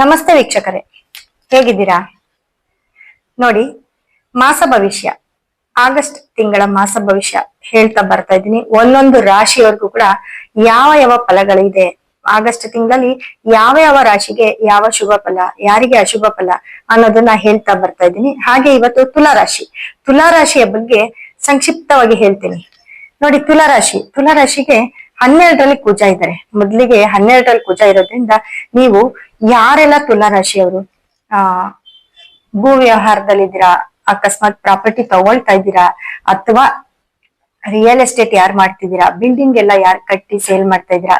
ನಮಸ್ತೆ ವೀಕ್ಷಕರೇ, ಹೇಗಿದ್ದೀರಾ? ನೋಡಿ, ಮಾಸ ಭವಿಷ್ಯ ಆಗಸ್ಟ್ ತಿಂಗಳ ಮಾಸ ಭವಿಷ್ಯ ಹೇಳ್ತಾ ಬರ್ತಾ ಇದ್ದೀನಿ. ಒಂದೊಂದು ರಾಶಿಯವರೆಗೂ ಕೂಡ ಯಾವ ಯಾವ ಫಲಗಳಿದೆ, ಆಗಸ್ಟ್ ತಿಂಗಳಲ್ಲಿ ಯಾವ ಯಾವ ರಾಶಿಗೆ ಯಾವ ಶುಭ ಫಲ, ಯಾರಿಗೆ ಅಶುಭ ಫಲ ಅನ್ನೋದನ್ನ ಹೇಳ್ತಾ ಬರ್ತಾ ಇದ್ದೀನಿ. ಹಾಗೆ ಇವತ್ತು ತುಲಾರಾಶಿಯ ಬಗ್ಗೆ ಸಂಕ್ಷಿಪ್ತವಾಗಿ ಹೇಳ್ತೀನಿ. ನೋಡಿ, ತುಲಾರಾಶಿಗೆ 12ರಲ್ಲಿ ಕುಜ ಇದ್ದಾರೆ. ಮೊದ್ಲಿಗೆ 12ರಲ್ಲಿ ಕುಜ ಇರೋದ್ರಿಂದ ನೀವು ಯಾರೆಲ್ಲ ತುಲಾರಾಶಿಯವರು ಭೂ ವ್ಯವಹಾರದಲ್ಲಿದ್ದೀರಾ, ಅಕಸ್ಮಾತ್ ಪ್ರಾಪರ್ಟಿ ತಗೊಳ್ತಾ ಇದ್ದೀರಾ, ಅಥವಾ ರಿಯಲ್ ಎಸ್ಟೇಟ್ ಯಾರು ಮಾಡ್ತಿದ್ದೀರಾ, ಬಿಲ್ಡಿಂಗ್ ಎಲ್ಲ ಯಾರು ಕಟ್ಟಿ ಸೇಲ್ ಮಾಡ್ತಾ ಇದ್ದೀರಾ,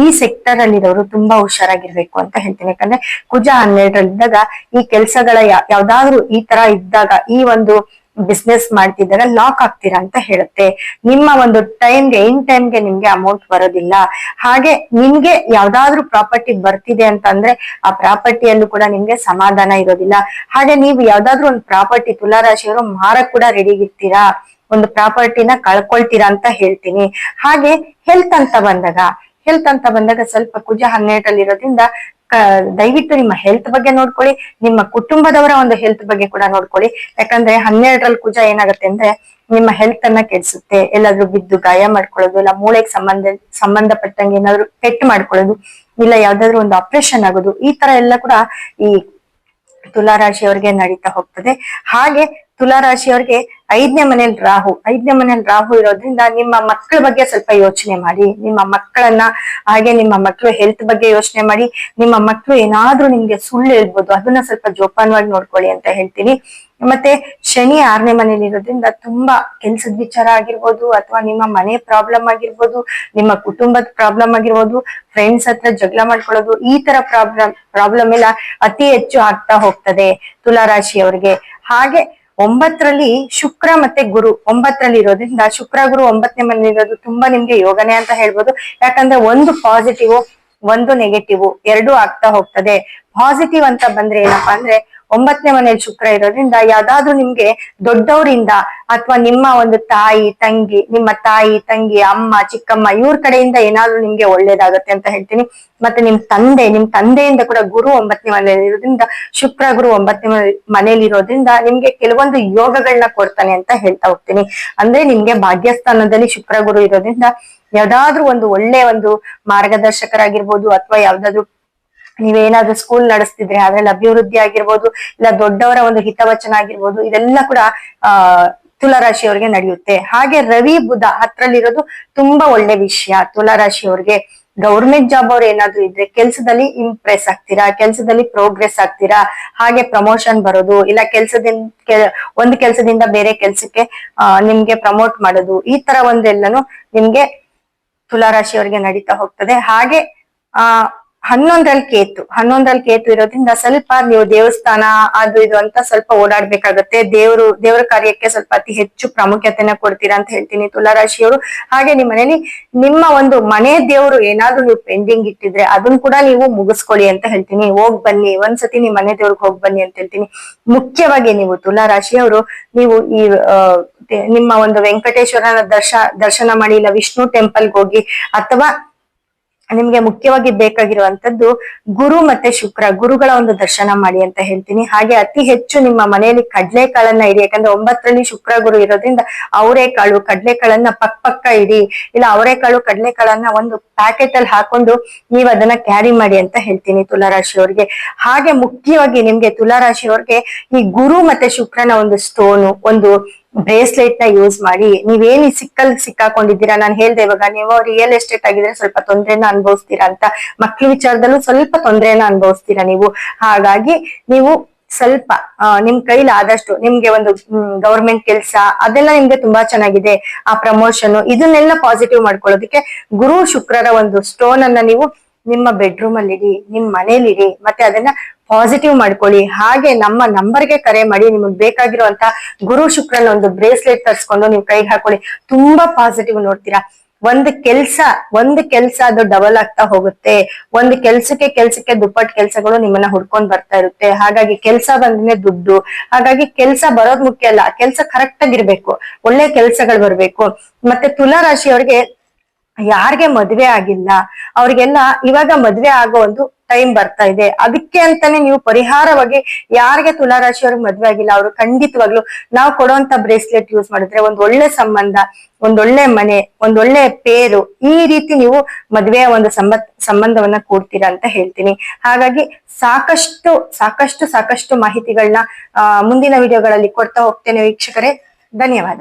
ಈ ಸೆಕ್ಟರ್ ಅಲ್ಲಿ ಇರೋರು ತುಂಬಾ ಹುಷಾರಾಗಿರ್ಬೇಕು ಅಂತ ಹೇಳ್ತೀನಿ. ಯಾಕಂದ್ರೆ ಕುಜ 12ರಲ್ಲಿದ್ದಾಗ ಈ ಕೆಲ್ಸಗಳ ಯಾವ್ದಾದ್ರು ಈ ತರ ಇದ್ದಾಗ, ಈ ಒಂದು ಬಿಸ್ನೆಸ್ ಮಾಡ್ತಿದ್ದಾಗ ಲಾಕ್ ಆಗ್ತೀರಾ ಅಂತ ಹೇಳುತ್ತೆ. ನಿಮ್ಮ ಒಂದು ಇನ್ ಟೈಮ್ಗೆ ನಿಮ್ಗೆ ಅಮೌಂಟ್ ಬರೋದಿಲ್ಲ. ಹಾಗೆ ನಿಮ್ಗೆ ಯಾವ್ದಾದ್ರು ಪ್ರಾಪರ್ಟಿ ಬರ್ತಿದೆ ಅಂತಂದ್ರೆ ಆ ಪ್ರಾಪರ್ಟಿಯಲ್ಲೂ ಕೂಡ ನಿಮ್ಗೆ ಸಮಾಧಾನ ಇರೋದಿಲ್ಲ. ಹಾಗೆ ನೀವು ಯಾವ್ದಾದ್ರು ಒಂದು ಪ್ರಾಪರ್ಟಿ ತುಲಾರಾಶಿಯವರು ಮಾರಕ್ ಕೂಡ ರೆಡಿಗಿರ್ತೀರಾ, ಒಂದು ಪ್ರಾಪರ್ಟಿನ ಕಳ್ಕೊಳ್ತೀರಾ ಅಂತ ಹೇಳ್ತೀನಿ. ಹಾಗೆ ಹೆಲ್ತ್ ಅಂತ ಬಂದಾಗ ಸ್ವಲ್ಪ ಕುಜ 12ರಲ್ಲಿ ಇರೋದ್ರಿಂದ ದಯವಿಟ್ಟು ನಿಮ್ಮ ಹೆಲ್ತ್ ಬಗ್ಗೆ ನೋಡ್ಕೊಳ್ಳಿ, ನಿಮ್ಮ ಕುಟುಂಬದವರ ಒಂದು ಹೆಲ್ತ್ ಬಗ್ಗೆ ಕೂಡ ನೋಡ್ಕೊಳ್ಳಿ. ಯಾಕಂದ್ರೆ 12ರಲ್ಲಿ ಕುಜ ಏನಾಗುತ್ತೆ ಅಂದ್ರೆ ನಿಮ್ಮ ಹೆಲ್ತ್ ಅನ್ನ ಕೆಡಿಸುತ್ತೆ. ಎಲ್ಲಾದ್ರೂ ಬಿದ್ದು ಗಾಯ ಮಾಡ್ಕೊಳ್ಳೋದು, ಇಲ್ಲ ಮೂಳೆಗೆ ಸಂಬಂಧಪಟ್ಟಂಗೆ ಏನಾದ್ರು ಪೆಟ್ಟು ಮಾಡ್ಕೊಳ್ಳೋದು, ಇಲ್ಲ ಯಾವ್ದಾದ್ರು ಒಂದು ಆಪರೇಷನ್ ಆಗೋದು, ಈ ತರ ಎಲ್ಲ ಕೂಡ ಈ ತುಲಾರಾಶಿಯವರಿಗೆ ನಡೀತಾ ಹೋಗ್ತದೆ. ಹಾಗೆ ತುಲಾರಾಶಿಯವರಿಗೆ 5ನೇ ಮನೇಲಿ ರಾಹು ಇರೋದ್ರಿಂದ ನಿಮ್ಮ ಮಕ್ಕಳ ಬಗ್ಗೆ ಸ್ವಲ್ಪ ಯೋಚನೆ ಮಾಡಿ. ನಿಮ್ಮ ಮಕ್ಕಳನ್ನ, ಹಾಗೆ ನಿಮ್ಮ ಮಕ್ಕಳು ಹೆಲ್ತ್ ಬಗ್ಗೆ ಯೋಚನೆ ಮಾಡಿ. ನಿಮ್ಮ ಮಕ್ಕಳು ಏನಾದ್ರೂ ನಿಮ್ಗೆ ಸುಳ್ಳು ಹೇಳ್ಬೋದು, ಅದನ್ನ ಸ್ವಲ್ಪ ಜೋಪಾನವಾಗಿ ನೋಡ್ಕೊಳ್ಳಿ ಅಂತ ಹೇಳ್ತೀನಿ. ಮತ್ತೆ ಶನಿ 6ನೇ ಮನೇಲಿ ಇರೋದ್ರಿಂದ ತುಂಬಾ ಕೆಲ್ಸದ ವಿಚಾರ ಆಗಿರ್ಬೋದು, ಅಥವಾ ನಿಮ್ಮ ಮನೆ ಪ್ರಾಬ್ಲಮ್ ಆಗಿರ್ಬೋದು, ನಿಮ್ಮ ಕುಟುಂಬದ ಪ್ರಾಬ್ಲಮ್ ಆಗಿರ್ಬೋದು, ಫ್ರೆಂಡ್ಸ್ ಹತ್ರ ಜಗಳ ಮಾಡ್ಕೊಳ್ಳೋದು, ಈ ತರ ಪ್ರಾಬ್ಲಮ್ ಎಲ್ಲ ಅತಿ ಹೆಚ್ಚು ಆಗ್ತಾ ಹೋಗ್ತದೆ ತುಲಾರಾಶಿಯವರಿಗೆ. ಹಾಗೆ 9ರಲ್ಲಿ ಶುಕ್ರ ಮತ್ತೆ ಗುರು 9ರಲ್ಲಿ ಇರೋದ್ರಿಂದ, ಶುಕ್ರ ಗುರು 9ನೇ ಮನೇಲಿ ಇರೋದು ತುಂಬಾ ನಿಮ್ಗೆ ಯೋಗನೆ ಅಂತ ಹೇಳ್ಬೋದು. ಯಾಕಂದ್ರೆ ಒಂದು ಪಾಸಿಟಿವ್ ಒಂದು ನೆಗೆಟಿವ್ ಎರಡೂ ಆಗ್ತಾ ಹೋಗ್ತದೆ. ಪಾಸಿಟಿವ್ ಅಂತ ಬಂದ್ರೆ ಏನಪ್ಪಾ ಅಂದ್ರೆ 9ನೇ ಮನೇಲಿ ಶುಕ್ರ ಇರೋದ್ರಿಂದ ಯಾವ್ದಾದ್ರು ನಿಮ್ಗೆ ದೊಡ್ಡವರಿಂದ, ಅಥವಾ ನಿಮ್ಮ ಒಂದು ನಿಮ್ಮ ತಾಯಿ ತಂಗಿ ಅಮ್ಮ ಚಿಕ್ಕಮ್ಮ ಇವ್ರ ಕಡೆಯಿಂದ ಏನಾದ್ರು ನಿಮ್ಗೆ ಒಳ್ಳೇದಾಗತ್ತೆ ಅಂತ ಹೇಳ್ತೀನಿ. ಮತ್ತೆ ನಿಮ್ ತಂದೆಯಿಂದ ಕೂಡ ಗುರು 9ನೇ ಮನೇಲಿ ಇರೋದ್ರಿಂದ, ಶುಕ್ರ ಗುರು 9ನೇ ಮನೇಲಿ ಇರೋದ್ರಿಂದ ನಿಮ್ಗೆ ಕೆಲವೊಂದು ಯೋಗಗಳನ್ನ ಕೊಡ್ತಾನೆ ಅಂತ ಹೇಳ್ತಾ ಹೋಗ್ತೀನಿ. ಅಂದ್ರೆ ನಿಮ್ಗೆ ಭಾಗ್ಯಸ್ಥಾನದಲ್ಲಿ ಶುಕ್ರ ಗುರು ಇರೋದ್ರಿಂದ ಯಾವ್ದಾದ್ರು ಒಂದು ಒಳ್ಳೆ ಒಂದು ಮಾರ್ಗದರ್ಶಕರಾಗಿರ್ಬೋದು, ಅಥವಾ ಯಾವ್ದಾದ್ರು ನೀವೇನಾದ್ರೂ ಸ್ಕೂಲ್ ನಡೆಸ್ತಿದ್ರೆ ಅದ್ರಲ್ಲಿ ಅಭಿವೃದ್ಧಿ ಆಗಿರ್ಬೋದು, ಇಲ್ಲ ದೊಡ್ಡವರ ಒಂದು ಹಿತವಚನ ಆಗಿರ್ಬೋದು, ಇದೆಲ್ಲ ಕೂಡ ತುಲಾರಾಶಿಯವರಿಗೆ ನಡೆಯುತ್ತೆ. ಹಾಗೆ ರವಿ ಬುಧ 10ರಲ್ಲಿರೋದು ತುಂಬಾ ಒಳ್ಳೆ ವಿಷಯ. ತುಲಾರಾಶಿಯವರಿಗೆ ಗೌರ್ಮೆಂಟ್ ಜಾಬ್ ಅವ್ರು ಏನಾದ್ರು ಇದ್ರೆ ಕೆಲ್ಸದಲ್ಲಿ ಇಂಪ್ರೆಸ್ ಆಗ್ತೀರಾ, ಕೆಲ್ಸದಲ್ಲಿ ಪ್ರೋಗ್ರೆಸ್ ಆಗ್ತೀರಾ. ಹಾಗೆ ಪ್ರಮೋಷನ್ ಬರೋದು, ಇಲ್ಲ ಒಂದು ಕೆಲ್ಸದಿಂದ ಬೇರೆ ಕೆಲ್ಸಕ್ಕೆ ನಿಮ್ಗೆ ಪ್ರಮೋಟ್ ಮಾಡೋದು, ಈ ತರ ಒಂದೆಲ್ಲನು ನಿಮ್ಗೆ ತುಲಾರಾಶಿಯವರಿಗೆ ನಡೀತಾ ಹೋಗ್ತದೆ. ಹಾಗೆ 11ರಲ್ಲಿ ಕೇತು ಇರೋದ್ರಿಂದ ಸ್ವಲ್ಪ ನೀವು ದೇವಸ್ಥಾನ ಅದು ಇದು ಅಂತ ಸ್ವಲ್ಪ ಓಡಾಡ್ಬೇಕಾಗತ್ತೆ. ದೇವರ ಕಾರ್ಯಕ್ಕೆ ಸ್ವಲ್ಪ ಅತಿ ಹೆಚ್ಚು ಪ್ರಾಮುಖ್ಯತೆನ ಕೊಡ್ತೀರಾ ಅಂತ ಹೇಳ್ತೀನಿ ತುಲಾರಾಶಿಯವರು. ಹಾಗೆ ನಿಮ್ಮ ಮನೇಲಿ ನಿಮ್ಮ ಒಂದು ಮನೆ ದೇವರು ಏನಾದ್ರು ನೀವು ಪೆಂಡಿಂಗ್ ಇಟ್ಟಿದ್ರೆ ಅದನ್ನ ಕೂಡ ನೀವು ಮುಗಿಸ್ಕೊಳ್ಳಿ ಅಂತ ಹೇಳ್ತೀನಿ. ಹೋಗ್ ಬನ್ನಿ, ಒಂದ್ಸತಿ ನಿಮ್ ಮನೆ ದೇವ್ರಿಗೆ ಹೋಗ್ ಬನ್ನಿ ಅಂತ ಹೇಳ್ತೀನಿ. ಮುಖ್ಯವಾಗಿ ನೀವು ತುಲಾರಾಶಿಯವರು ನೀವು ಈ ನಿಮ್ಮ ಒಂದು ವೆಂಕಟೇಶ್ವರನ ದರ್ಶನ ಮಾಡಿ, ಇಲ್ಲ ವಿಷ್ಣು ಟೆಂಪಲ್ಗೆ ಹೋಗಿ, ಅಥವಾ ನಿಮ್ಗೆ ಮುಖ್ಯವಾಗಿ ಬೇಕಾಗಿರುವಂತದ್ದು ಗುರು ಮತ್ತೆ ಶುಕ್ರ ಗುರುಗಳ ಒಂದು ದರ್ಶನ ಮಾಡಿ ಅಂತ ಹೇಳ್ತೀನಿ. ಹಾಗೆ ಅತಿ ಹೆಚ್ಚು ನಿಮ್ಮ ಮನೆಯಲ್ಲಿ ಕಡ್ಲೆಕಾಳನ್ನ ಇಡಿ. ಯಾಕಂದ್ರೆ 9ರಲ್ಲಿ ಶುಕ್ರ ಗುರು ಇರೋದ್ರಿಂದ ಅವರೆಕಾಳು ಕಡ್ಲೆಕಾಳನ್ನ ಪಕ್ಕ ಇಡಿ, ಇಲ್ಲ ಅವರೆಕಾಳು ಕಡ್ಲೆಕಾಳನ್ನ ಒಂದು ಪ್ಯಾಕೆಟ್ ಅಲ್ಲಿ ಹಾಕೊಂಡು ನೀವು ಅದನ್ನ ಕ್ಯಾರಿ ಮಾಡಿ ಅಂತ ಹೇಳ್ತೀನಿ ತುಲಾರಾಶಿಯವರಿಗೆ. ಹಾಗೆ ಮುಖ್ಯವಾಗಿ ನಿಮ್ಗೆ ತುಲಾರಾಶಿಯವರಿಗೆ ಈ ಗುರು ಮತ್ತೆ ಶುಕ್ರನ ಒಂದು ಸ್ಟೋನು, ಒಂದು ಬ್ರೇಸ್ಲೆಟ್ ನ ಯೂಸ್ ಮಾಡಿ. ನೀವೇನ್ ಸಿಕ್ಕಾಕೊಂಡಿದ್ದೀರಾ, ನಾನು ಹೇಳ್ದೆ ಇವಾಗ ನೀವು ರಿಯಲ್ ಎಸ್ಟೇಟ್ ಆಗಿದ್ರೆ ಸ್ವಲ್ಪ ತೊಂದ್ರೆನ ಅನುಭವಿಸ್ತೀರಾ ಅಂತ, ಮಕ್ಳ ವಿಚಾರದಲ್ಲೂ ಸ್ವಲ್ಪ ತೊಂದ್ರೆನ ಅನುಭವಿಸ್ತೀರಾ ನೀವು. ಹಾಗಾಗಿ ನೀವು ಸ್ವಲ್ಪ ನಿಮ್ ಕೈಲಿ ಆದಷ್ಟು ನಿಮ್ಗೆ ಒಂದು ಗವರ್ಮೆಂಟ್ ಕೆಲ್ಸ ಅದೆಲ್ಲ ನಿಮ್ಗೆ ತುಂಬಾ ಚೆನ್ನಾಗಿದೆ, ಆ ಪ್ರಮೋಷನ್ ಇದನ್ನೆಲ್ಲ ಪಾಸಿಟಿವ್ ಮಾಡ್ಕೊಳ್ಳೋದಕ್ಕೆ ಗುರು ಶುಕ್ರರ ಒಂದು ಸ್ಟೋನ್ ಅನ್ನ ನೀವು ನಿಮ್ಮ ಬೆಡ್ರೂಮ್ ಅಲ್ಲಿ ಇಡಿ, ನಿಮ್ ಮನೇಲಿ ಇಡಿ, ಮತ್ತೆ ಅದನ್ನ ಪಾಸಿಟಿವ್ ಮಾಡ್ಕೊಳ್ಳಿ. ಹಾಗೆ ನಮ್ಮ ನಂಬರ್ಗೆ ಕರೆ ಮಾಡಿ, ನಿಮಗ್ ಬೇಕಾಗಿರುವಂತ ಗುರು ಶುಕ್ರನ ಒಂದು ಬ್ರೇಸ್ಲೆಟ್ ತರಿಸ್ಕೊಂಡು ನೀವು ಕೈಗೆ ಹಾಕೊಳ್ಳಿ. ತುಂಬಾ ಪಾಸಿಟಿವ್ ನೋಡ್ತೀರಾ. ಒಂದು ಕೆಲ್ಸ ಅದು ಡಬಲ್ ಆಗ್ತಾ ಹೋಗುತ್ತೆ. ಒಂದು ಕೆಲ್ಸಕ್ಕೆ ದುಪ್ಪಟ್ಟು ಕೆಲ್ಸಗಳು ನಿಮ್ಮನ್ನ ಹುಡ್ಕೊಂಡ್ ಬರ್ತಾ ಇರುತ್ತೆ. ಹಾಗಾಗಿ ಕೆಲ್ಸ ಬಂದ್ರೆ ದುಡ್ಡು, ಹಾಗಾಗಿ ಕೆಲ್ಸ ಬರೋದ್ ಮುಖ್ಯ ಅಲ್ಲ, ಕೆಲ್ಸ ಕರೆಕ್ಟ್ ಆಗಿರ್ಬೇಕು, ಒಳ್ಳೆ ಕೆಲ್ಸಗಳು ಬರ್ಬೇಕು. ಮತ್ತೆ ತುಲಾರಾಶಿಯವರಿಗೆ ಯಾರಿಗೆ ಮದ್ವೆ ಆಗಿಲ್ಲ ಅವ್ರಿಗೆಲ್ಲ ಇವಾಗ ಮದ್ವೆ ಆಗೋ ಒಂದು ಟೈಮ್ ಬರ್ತಾ ಇದೆ. ಅದಕ್ಕೆ ಅಂತಾನೆ ನೀವು ಪರಿಹಾರವಾಗಿ ಯಾರಿಗೆ ತುಲಾರಾಶಿಯವ್ರಿಗೆ ಮದ್ವೆ ಆಗಿಲ್ಲ ಅವರು ಖಂಡಿತವಾಗ್ಲು ನಾವು ಕೊಡುವಂತ ಬ್ರೇಸ್ಲೆಟ್ ಯೂಸ್ ಮಾಡಿದ್ರೆ ಒಂದ್ ಒಳ್ಳೆ ಸಂಬಂಧ, ಒಂದೊಳ್ಳೆ ಮನೆ, ಒಂದೊಳ್ಳೆ ಪೇರು, ಈ ರೀತಿ ನೀವು ಮದ್ವೆಯ ಒಂದು ಸಂಬಂಧವನ್ನ ಕೂಡ್ತೀರಾ ಅಂತ ಹೇಳ್ತೀನಿ. ಹಾಗಾಗಿ ಸಾಕಷ್ಟು ಸಾಕಷ್ಟು ಸಾಕಷ್ಟು ಮಾಹಿತಿಗಳನ್ನ ಮುಂದಿನ ವಿಡಿಯೋಗಳಲ್ಲಿ ಕೊಡ್ತಾ ಹೋಗ್ತೇನೆ ವೀಕ್ಷಕರೇ. ಧನ್ಯವಾದ.